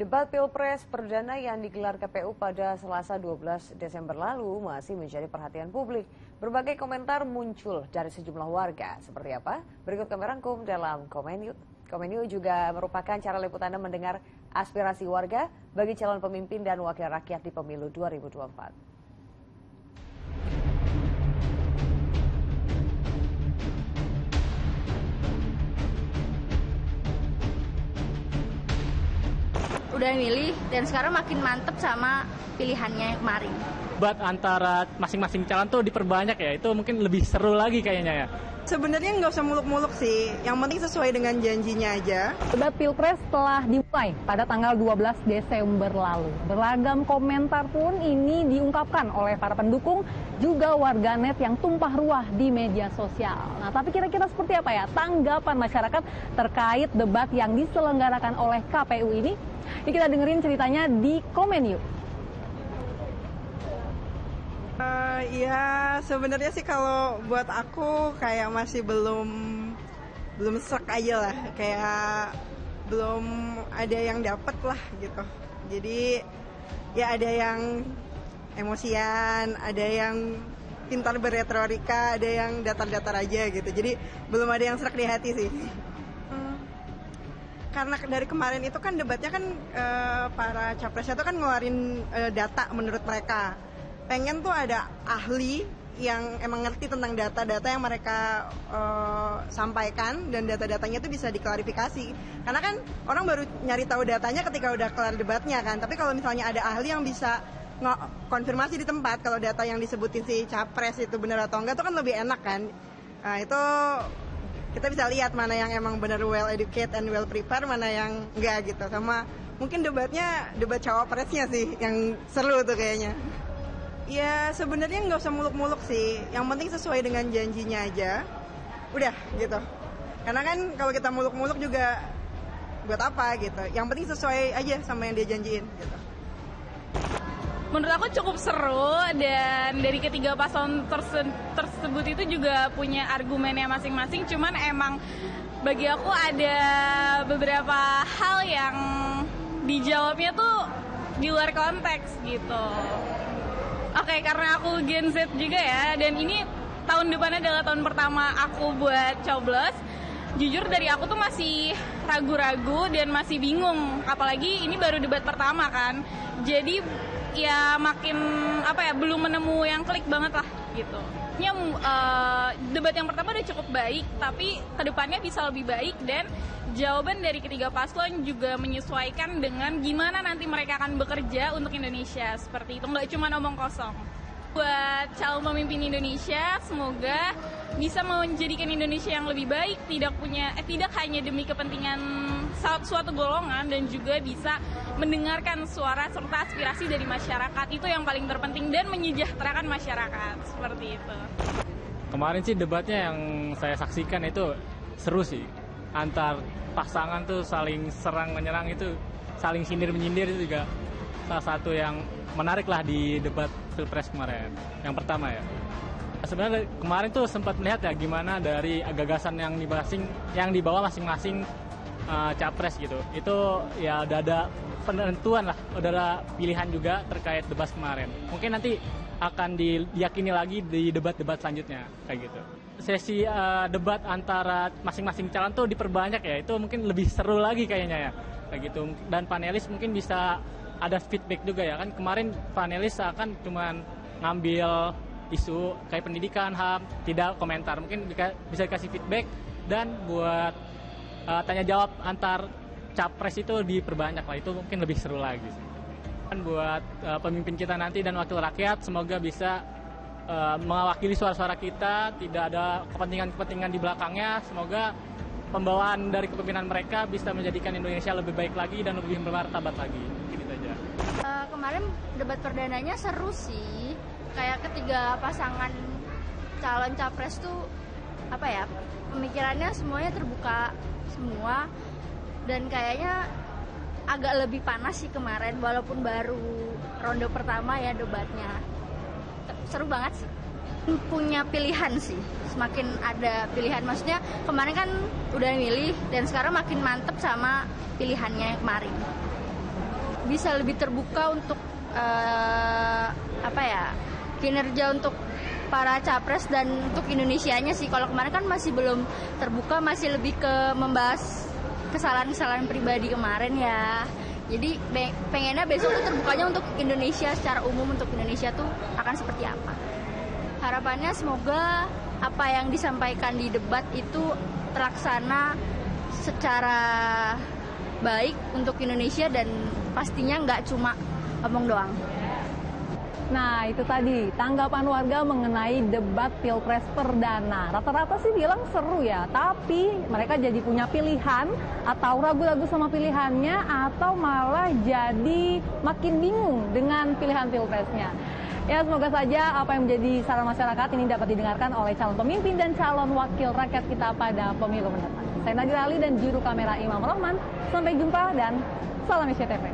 Debat Pilpres perdana yang digelar KPU pada Selasa 12 Desember lalu masih menjadi perhatian publik. Berbagai komentar muncul dari sejumlah warga. Seperti apa? Berikut kami rangkum dalam Komen Yuk. Komen Yuk juga merupakan cara liputan Anda mendengar aspirasi warga bagi calon pemimpin dan wakil rakyat di pemilu 2024. Udah milih dan sekarang makin mantep sama pilihannya yang kemarin. Debat antara masing-masing calon tuh diperbanyak ya, itu mungkin lebih seru lagi kayaknya ya. Sebenarnya nggak usah muluk-muluk sih, yang penting sesuai dengan janjinya aja. Debat Pilpres telah dimulai pada tanggal 12 Desember lalu. Beragam komentar pun ini diungkapkan oleh para pendukung, juga warganet yang tumpah ruah di media sosial. Nah, tapi kira-kira seperti apa ya tanggapan masyarakat terkait debat yang diselenggarakan oleh KPU ini? Ini kita dengerin ceritanya di Komen Yuk. Ya sebenarnya sih kalau buat aku kayak masih belum sek aja lah, kayak belum ada yang dapet lah gitu. Jadi ya ada yang emosian, ada yang pintar berretorika, ada yang datar-datar aja gitu. Jadi belum ada yang serak di hati sih. Karena dari kemarin itu kan debatnya kan para capresnya itu kan ngeluarin data menurut mereka. Pengen tuh ada ahli yang emang ngerti tentang data-data yang mereka sampaikan, dan data-datanya itu bisa diklarifikasi. Karena kan orang baru nyari tahu datanya ketika udah kelar debatnya kan. Tapi kalau misalnya ada ahli yang bisa konfirmasi di tempat kalau data yang disebutin si capres itu benar atau enggak, itu kan lebih enak kan. Nah, itu kita bisa lihat mana yang emang benar well educated and well prepared, mana yang enggak gitu. Sama mungkin debat cawapresnya sih yang seru tuh kayaknya. Ya sebenarnya nggak usah muluk-muluk sih, yang penting sesuai dengan janjinya aja, udah gitu. Karena kan kalau kita muluk-muluk juga buat apa gitu, yang penting sesuai aja sama yang dia janjiin gitu. Menurut aku cukup seru, dan dari ketiga paslon tersebut itu juga punya argumennya masing-masing. Cuman emang bagi aku ada beberapa hal yang dijawabnya tuh di luar konteks gitu. Oke, karena aku Gen Z juga ya, dan ini tahun depan adalah tahun pertama aku buat coblos. Jujur dari aku tuh masih ragu-ragu dan masih bingung, apalagi ini baru debat pertama kan. Jadi ya makin belum menemu yang klik banget lah gitu. Ini debat yang pertama udah cukup baik, tapi kedepannya bisa lebih baik, dan jawaban dari ketiga paslon juga menyesuaikan dengan gimana nanti mereka akan bekerja untuk Indonesia, seperti itu, nggak cuma omong kosong. Buat calon pemimpin Indonesia, semoga bisa menjadikan Indonesia yang lebih baik, tidak hanya demi kepentingan suatu golongan, dan juga bisa mendengarkan suara serta aspirasi dari masyarakat. Itu yang paling terpenting, dan menyejahterakan masyarakat, seperti itu. Kemarin sih debatnya yang saya saksikan itu seru sih. Antar pasangan tuh saling serang menyerang, itu saling sindir menyindir, itu juga salah satu yang menarik lah di debat Pilpres kemarin. Yang pertama ya. Sebenarnya kemarin tuh sempat melihat ya gimana dari gagasan yang dibawa masing-masing capres gitu. Itu ya udah ada penentuan lah, udah ada pilihan juga terkait debat kemarin. Mungkin nanti akan diyakini lagi di debat-debat selanjutnya kayak gitu. Sesi debat antara masing-masing calon tuh diperbanyak ya, itu mungkin lebih seru lagi kayaknya ya kayak gitu. Dan panelis mungkin bisa ada feedback juga ya kan. Kemarin panelis akan cuman ngambil isu kayak pendidikan, HAM, tidak komentar. Mungkin bisa dikasih feedback, dan buat tanya jawab antar capres itu diperbanyak lah, itu mungkin lebih seru lagi sih. Dan buat pemimpin kita nanti dan wakil rakyat, semoga bisa mewakili suara-suara kita, tidak ada kepentingan-kepentingan di belakangnya. Semoga pembawaan dari kepemimpinan mereka bisa menjadikan Indonesia lebih baik lagi dan lebih bermartabat lagi. Gitu aja. Kemarin debat perdananya seru sih, kayak ketiga pasangan calon capres tuh pemikirannya semuanya terbuka semua, dan kayaknya agak lebih panas sih kemarin, walaupun baru ronde pertama ya debatnya. Seru banget sih. Punya pilihan sih, semakin ada pilihan. Maksudnya kemarin kan udah milih, dan sekarang makin mantep sama pilihannya yang kemarin. bisa lebih terbuka untuk kinerja untuk para capres dan untuk Indonesianya sih. Kalau kemarin kan masih belum terbuka, masih lebih ke membahas kesalahan-kesalahan pribadi kemarin ya. Jadi pengennya besok tuh terbukanya untuk Indonesia secara umum, untuk Indonesia tuh akan seperti apa. Harapannya semoga apa yang disampaikan di debat itu terlaksana secara baik untuk Indonesia dan pastinya nggak cuma ngomong doang. Nah, itu tadi tanggapan warga mengenai debat Pilpres Perdana. Rata-rata sih bilang seru ya, tapi mereka jadi punya pilihan atau ragu-ragu sama pilihannya atau malah jadi makin bingung dengan pilihan Pilpresnya. Ya, semoga saja apa yang menjadi saran masyarakat ini dapat didengarkan oleh calon pemimpin dan calon wakil rakyat kita pada pemilu mendatang. Saya Nadira Ali dan juru kamera Imam Rohman. Sampai jumpa dan salam SCTV.